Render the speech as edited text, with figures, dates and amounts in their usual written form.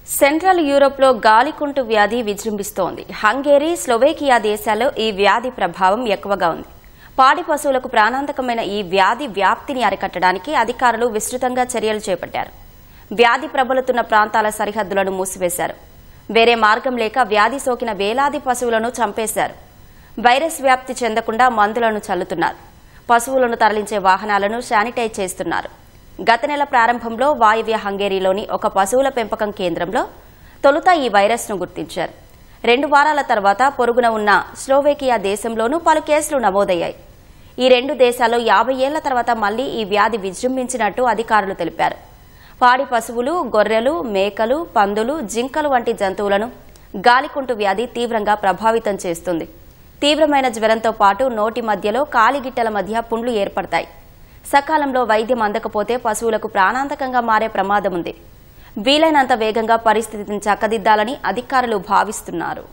Central యూరోప్లో గాలికుంటు వ్యాధి విజృంభిస్తోంది. హంగేరీ, స్లోవేకియా దేశాల్లో ఈ వ్యాధి ప్రభావం ఎక్కువగా ఉంది. పాడి పశువులకు ప్రాణాంతకమైన ఈ వ్యాధి వ్యాప్తిని అరికట్టడానికి అధికారులు విస్తృతంగా చర్యలు చేపట్టారు. వ్యాధి ప్రబలుతున్న ప్రాంతాల సరిహద్దులను మూసివేశారు. వేరే మార్గం లేక వ్యాధి సోకిన వేలాది పశువులను చంపేశారు. వైరస్ వ్యాప్తి చెందకుండా మందులను చల్లుతున్నారు. పశువులను తరలించే వాహనాలను శానిటైజ్ చేస్తున్నారు. గత నెల ప్రారంభంలో వాయువ్య హంగేరీలోని ఒక పశువుల పెంపకం కేంద్రంలో తొలుత ఈ వైరస్ను గుర్తించారు. 2 వారాల తర్వాత పొరుగున ఉన్న స్లోవేకియా దేశంలోనూ పలు కేసులు నమోదయ్యాయి. ఈ 2 దేశాల్లో 50 ఏళ్ల తర్వాత మళ్లీ ఈ వ్యాధి విజృంభించినట్టు అధికారులు తెలిపారు. పాడి పశువులు, గొర్రెలు, మేకలు, పందులు, జింకలు వంటి జంతువులను గాలికుంటు వ్యాధి తీవ్రంగా ప్రభావితం చేస్తుంది. తీవ్రమైన జ్వరంతో పాటు నోటి మధ్యలో కాలిగిట్టల మధ్య పుండ్లు ఏర్పడతాయి. సకాలంలో వైద్యం అందకపోతే పశువులకు ప్రాణాంతకంగా మారే ప్రమాదం ఉంది. వీలైనంత వేగంగా పరిస్థితిని చక్కదిద్దాలని అధికారులు భావిస్తున్నారు.